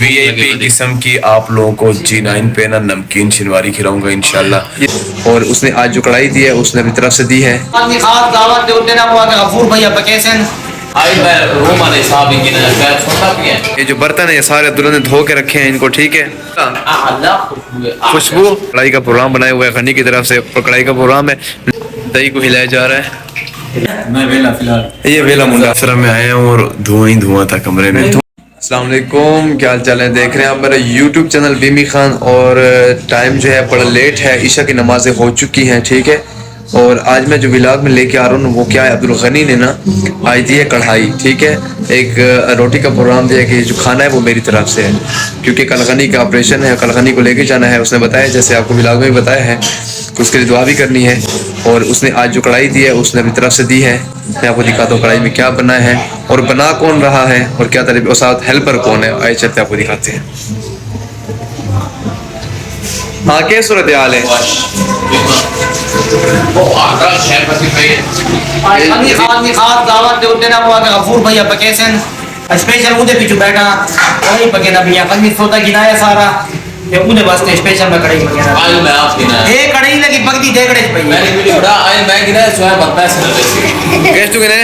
VIP किस्म की आप लोगों को G9 पे ना नमकीन शिनवारी खिलाऊंगा इंशाल्लाह। और उसने आज जो कढ़ाई दी है उसने अपनी तरफ से दी है। ये जो बर्तन है ये सारे अब्दुल्ला ने धो के रखे हैं इनको, ठीक है। खुशबू कढ़ाई का प्रोग्राम बनाया हुआ है गनी की तरफ से, कढ़ाई का प्रोग्राम है, दही को हिलाया जा रहा है। मैं वेला फिलहाल ये वेला मुंडा सर में आए हैं और धुआं ही धुआं था कमरे में। अस्सलाम वालेकुम, क्या हाल चाल है। देख रहे हैं आप मेरा यूट्यूब चैनल बीमी खान। और टाइम जो है बड़ा लेट है, ईशा की नमाजें हो चुकी हैं, ठीक है। और आज मैं जो व्लॉग में लेके आ रहा हूँ वो क्या है, अब्दुल गनी ने ना आज दी है कढ़ाई, ठीक है। एक रोटी का प्रोग्राम दिया कि जो खाना है वो मेरी तरफ से है, क्योंकि कल गनी का ऑपरेशन है, कल गनी को लेके जाना है। उसने बताया, जैसे आपको व्लॉग में भी बताया है, कि उसके लिए दुआ भी करनी है। और उसने आज जो कढ़ाई दी है उसने अपनी तरफ से दी है। मैं आपको दिखाता हूँ कढ़ाई में क्या बना है और बना कौन रहा है और क्या तरीके, और साथ हेल्पर कौन है। आइए चलते आपको दिखाते हैं। हाँ, क्या सूरत हाल है। स्पेशल मुझे पीछे बैठा वही पके ना भैया कल सोता गिनाया सारा ये मुझे वास्ते स्पेशल में कढ़ाई वगैरह आज मैं आप गिना ये कढ़ाई लगी पकती देगड़े भैया मैंने वीडियो बड़ा आज मैं गिना सोया बनता है सर कैसे तू गिने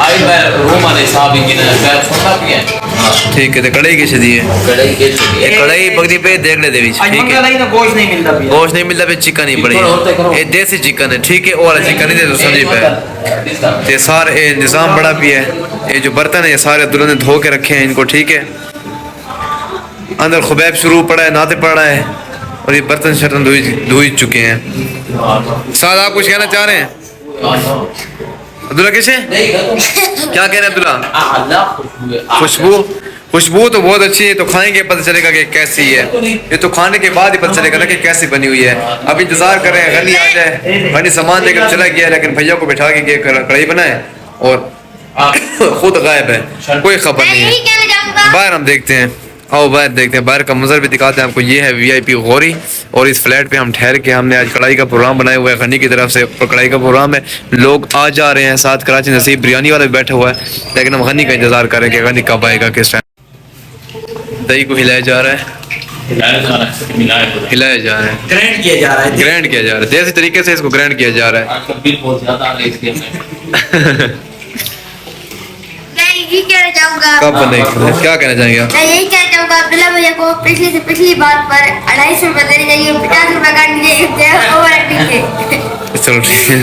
आज मैं रूम वाले साहब ही गिना मैं सोता पिया ठीक है। तो कढ़ाई कैसे दी है, कढ़ाई के लिए ये कढ़ाई बगदी पे देख ले देवी, आज ठीक है। मंगला ना गोश्त नहीं मिलता भैया, गोश्त नहीं मिलता पे चिकन ही पड़ी है, ये देसी चिकन है, ठीक है। और चिकन नहीं दे तो सब्जी पे। ये सारे निज़ाम बड़ा भी है। ये जो बर्तन है ये सारे अब्दुल्ला ने धो के रखे हैं इनको, ठीक है। अंदर खुबैब शुरू पड़ा है, नाते पड़ा है, और ये बर्तन शर्तन धो चुके हैं। साथ आप कुछ कहना चाह रहे हैं अब्दुल्ला? कैसे क्या कह रहे हैं अब्दुल्ला? खुशबू तो बहुत अच्छी है, तो खाएंगे पता चलेगा कि कैसी है। ये तो खाने के बाद ही पता चलेगा ना कि कैसी बनी हुई है। अब इंतजार कर रहे हैं गनी आ जाए। गनी सामान लेकर चला गया, लेकिन भैया को बैठा के कढ़ाई बनाए और खुद गायब है, कोई खबर नहीं है। बाहर हम देखते हैं, आओ बाहर देखते हैं, बाहर का मंजर भी दिखाते हैं आपको। ये है वीआईपी गौरी, और इस फ्लैट पे हम ठहर के हमने आज कढ़ाई का प्रोग्राम बनाया हुआ है गनी की तरफ से। कढ़ाई का प्रोग्राम है, लोग आ जा रहे हैं। साथ कराची नसीब बिरयानी वाला भी बैठा हुआ है, लेकिन हम गनी का इंतजार करें कि गनी कब आएगा, किस टाइम। दही को हिलाया जा रहा है, हिलाया जा रहा है, ग्राइंड किया जा रहा है, ग्राइंड किया जा रहा है, देसी तरीके से इसको ग्राइंड किया जा रहा है। बिल बहुत ज्यादा आ रहा है इसलिए यही कहना चाहूँगा। कब बनेगा, क्या कहना चाहेंगे आप? मैं यही कहना चाहूँगा अब्दुल्ला भैया को पिछली से पिछली बात पर 250 रुपए देने चाहिए, 50 रुपए काट दीजिए ओवर एक्टिंग के। चलो ठीक है।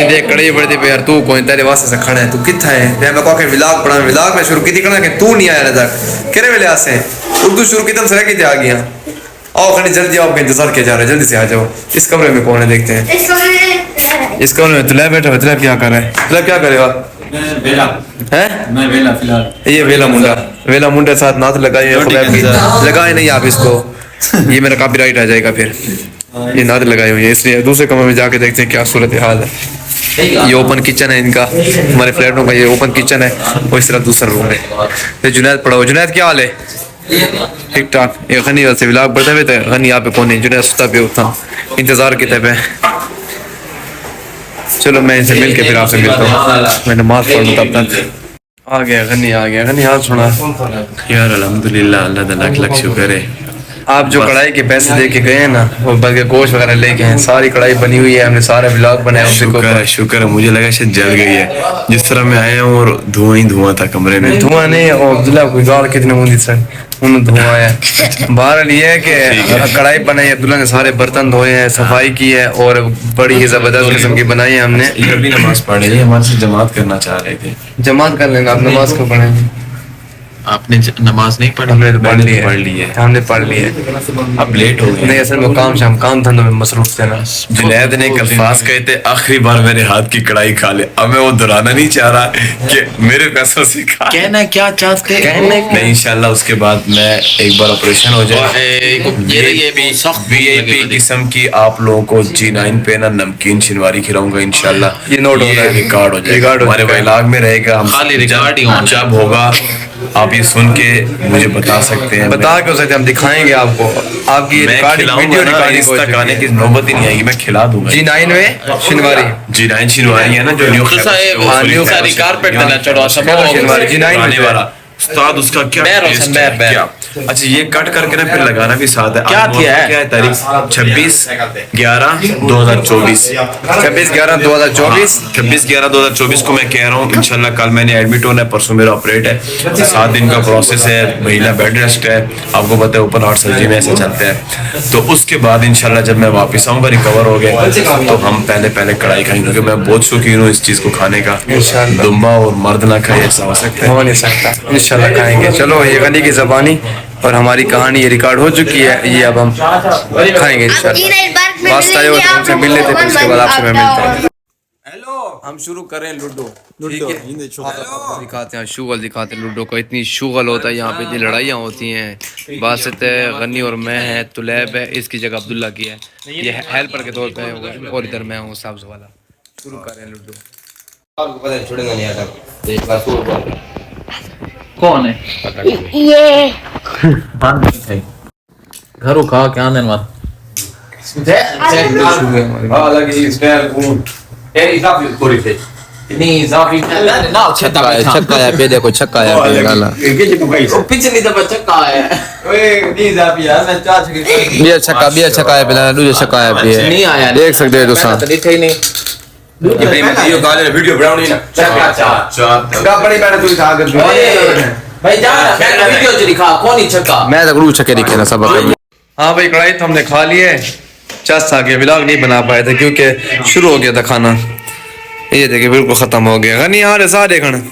देख कढ़ाई बढ़ती पे यार, तू कोई तेरे वास्ते से खड़ा है, तू कितना है। मैं कह के व्लॉग पढ़ा, व्लॉग में शुरू की थी करना कि तू नहीं आया ना तक केरे वेले आसे उर्दू शुरू की तम से रह के आ गया। आओ खड़ी जल्दी आओ, इंतजार किया जा रहा है, जल्दी से आ जाओ। इस कमरे में कौन है देखते हैं। इस कमरे में तुलैब बैठा है। तुलैब क्या कर रहा है? तुलैब क्या करेगा? मैं वेला फिलहाल ये वेला मुंडा साथ नात लगाए लगाए नहीं आप इसको, ये मेरा कॉपीराइट आ जाएगा फिर। ये नात लगाए हुए हैं, इसलिए दूसरे कमरे में जाके देखते हैं क्या सूरत हाल है। ये ओपन किचन है इनका, हमारे फ्लैटों का ये ओपन किचन है, और इस तरह दूसरा रूम है। ये जुनैद पड़ा हुआ। जुनैद क्या हाल है? ठीक ठाक। ये गनी से व्लॉग बढ़ते हुए थे, गनी यहाँ पे कौन है? जुनैद सुता पे उठा इंतजार के तब है। चलो मैं इनसे मिल के फिर आपसे मिलता हूँ, मैं नमाज पढ़ लूँ तब तक। आ गया गनी, आ गया गनी। हाथ सुना यार, अल्हम्दुलिल्लाह, अल्लाह का लाख लाख शुक्र है। आप जो कढ़ाई के पैसे दे के गए हैं ना, वो बल्कि गोश्त वगैरह लेके हैं, सारी कढ़ाई बनी हुई है, हमने सारा व्लॉग बनाया। शुक्र है, मुझे लगा शायद जल गई है। जिस तरह मैं आया हूँ और धुआं ही धुआं था कमरे में। धुआं नहीं, और अब्दुल्ला कोई गाल कितने मुंदी सर उन्होंने धुआं आया। बहरहाल ये है कि कढ़ाई बनाई, अब्दुल्ला ने सारे बर्तन धोए हैं, सफाई की है, और बड़ी ही जबरदस्त किस्म की बनाई है हमने। ये भी नमाज पढ़ रही है, हमारे से जमात करना चाह रहे थे। जमात कर लेंगे, आप नमाज को पढ़ेंगे। आपने नमाज नहीं पढ़ी? हमने तो पढ़ ली है, हमने पढ़ ली है। अब लेट हो गए। नहीं, असल में काम धंधों में मसरूफ थे ना। जुनैद ने एक अल्फाज कहे थे, आखिरी बार मेरे हाथ की कढ़ाई खा ले। अब मैं वो दोहराना नहीं चाह रहा कि मेरे पैसों से खा। कहना क्या चाहते नहीं, इंशाल्लाह उसके बाद मैं एक बार ऑपरेशन हो जाए। वीआईपी किस्म की आप लोगों को G9 पे ना नमकीन शिनवारी खिलाऊंगा इंशाल्लाह। ये नोट हो रहा है, रिकॉर्ड हो जाएगा, हमारे व्लॉग में रहेगा। हम खाली रिकॉर्ड ही जब होगा आप ये सुन के मुझे बता सकते हैं। बता के उसे हम दिखाएंगे आपको, आपकी मैं रिकॉर्डिंग वीडियो रिकॉर्डिंग इस तक आने की नौबत ही नहीं आएगी, मैं खिला दूंगा। G9 में शिनवारी, G9 शिनवारी है ना जो न्यू सारी कारपेट देना चढ़ो सब शिनवारी G9 आने वाला उस्ताद, उसका क्या टेस्ट है, क्या अच्छा ये कट करके ना फिर लगाना भी साथ है। क्या किया है? क्या है तारीख 26/11/2024 26/11/2024 26/11/2024 को मैं कह रहा हूँ इंशाल्लाह कल मैंने एडमिट होना है, परसों मेरा ऑपरेट है, 7 दिन का प्रोसेस है, महीना बेड रेस्ट है, आपको पता है ओपन हार्ट सर्जरी में ऐसे चलते हैं। तो उसके बाद इंशाल्लाह जब मैं वापस आऊंगा रिकवर हो गए तो हम पहले कढ़ाई खाएंगे, क्योंकि मैं बहुत शौकीन हूँ इस चीज को खाने का। दुम्बा और मर्द ना खाए ऐसा हो सकता हो है। नहीं सकता, इंशाल्लाह खाएंगे। चलो ये गनी की ज़बानी और हमारी कहानी ये रिकॉर्ड हो चुकी है, ये अब हम खाएंगे इंशाल्लाह। वास्ता आए हो तो हमसे मिल लेते, फिर उसके बाद आपसे मैं मिलता हूँ। हम शुरू करें लूडो, ठीक है? दिखाते हैं शुगल, दिखाते हैं लूडो को। इतनी शुगल होता है यहाँ पे, इतनी लड़ाइयाँ होती हैं। बासित है, गनी और मैं है, तुलैब है, इसकी जगह अब्दुल्ला की है, ये हेल्पर के तौर पे है, और इधर मैं हूँ सब्ज वाला। शुरू करें लूडो। आपको पता है छोड़ेगा नहीं यार, एक बार शुरू कौन है ये घर उखा क्या आने वाला हाँ लगी स्टाइल कौन तेरी काफी थोड़ी सी नहीं जाफी ना छक्का है पे, देखो छक्का है पे गाला। पिछली दफा चक्का है ओए नहीं जाफी यार मैं चार छक्के बिया छक्का है पे, दूसरा छक्का है पे। नहीं आया, देख सकते हो दोस्तों, तो दिखे ही नहीं। वीडियो कॉल है, वीडियो बनानी ना चक्का चार का बड़ी मैंने तू था कर भाई जा मैं वीडियो च दिखा कौन ही चक्का मैं तो गुरु छक्के दिखे ना सब। हाँ भाई कढ़ाई तो हमने खा ली है, चस आ गया, व्लॉग नहीं बना पाए थे क्योंकि शुरू हो गया था खाना। ये देखिए बिल्कुल खत्म हो गया। गनी यार ऐसा देखना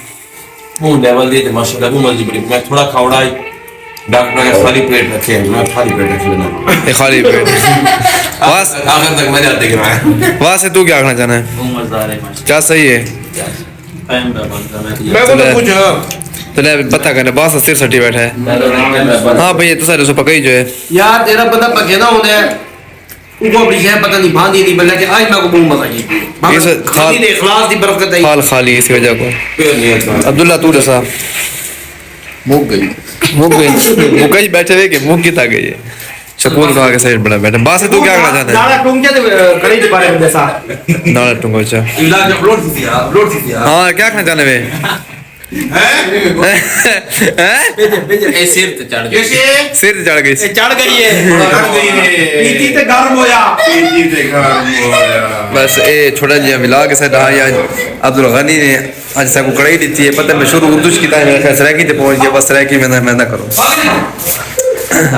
मुंह लेवल दे माशाल्लाह भी मर्जी बड़ी, मैं थोड़ा खावड़ाई डॉक्टर ने खाली पेट रखे, मैं खाली पेट रख लेना, ये खाली पेट। वास आखिर तक मैंने देख रहा है। वास से तू क्या कहना चाहना है? मजेदार है क्या सही है? मैं को तो पूछ तो ले पता करने बास सिर सटी बैठा है। हाँ भाई ये तो सारे सो पकई जो है यार तेरा बंदा पके ना होने उनको अपनी शह पता नहीं बांधी नहीं बल्कि कि आज मैं को मुंह मगाई इस खाली ने इखलास दी बरकत है खाल खाली इसी वजह को। अब्दुल्ला तू दसा मुक गई मुक गई बैठे हुए के मुंह की था गई चकोर का आगे साइड बड़ा बैठा। बास से तू क्या कहना चाहता है? नाला टूंग के कड़ी के बारे में जैसा नाला टूंगो अच्छा। इलाज अपलोड थी दिया हाँ क्या कहना चाहने वे? ए सिर ते चढ़ गया सिर चढ़ गई, चढ़ गई है पीती ते गर्म होया बस ए छोटा जिहा मिला के साथ या अब्दुल गनी ने आज सब कढ़ाई दी थी। पता मैं शुरू उर्दू की था, मेरे ख्याल से रैकी ते पहुंच गया, बस रैकी में मैं ना करूं।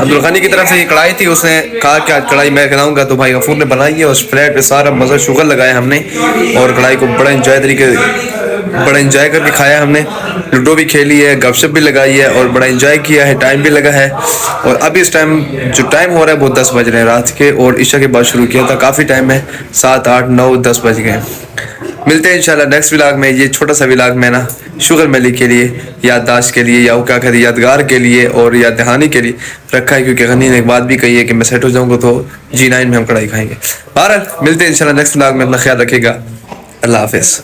अब्दुल गनी की तरफ से ये कढ़ाई थी, उसने कहा कि आज कढ़ाई मैं खिलाऊंगा, तो भाई गफूर ने बनाई है। उस प्लेट पे सारा मज़ा शुगर लगाया हमने और कढ़ाई को बड़ा एंजॉय करके खाया हमने। लूडो भी खेली है, गपशप भी लगाई है और बड़ा एंजॉय किया है, टाइम भी लगा है। और अभी इस टाइम जो टाइम हो रहा है वो 10 बज रहे हैं रात के, और ईशा के बाद शुरू किया था, काफ़ी टाइम है, 7, 8, 9, 10 बज गए। मिलते हैं इंशाल्लाह नेक्स्ट व्लॉग में। ये छोटा सा व्लॉग मैं ना शुगर मेली के लिए, याददाश्त के लिए, या वो क्या कहते हैं यादगार के लिए और याद दहानी के लिए रखा है, क्योंकि गनी ने एक बात भी कही है कि मैं सेट हो जाऊंगा तो G9 में हम कढ़ाई खाएंगे। बहरहाल मिलते हैं इंशाल्लाह नेक्स्ट व्लॉग में। अपना ख्याल रखिएगा, अल्लाह हाफिज़।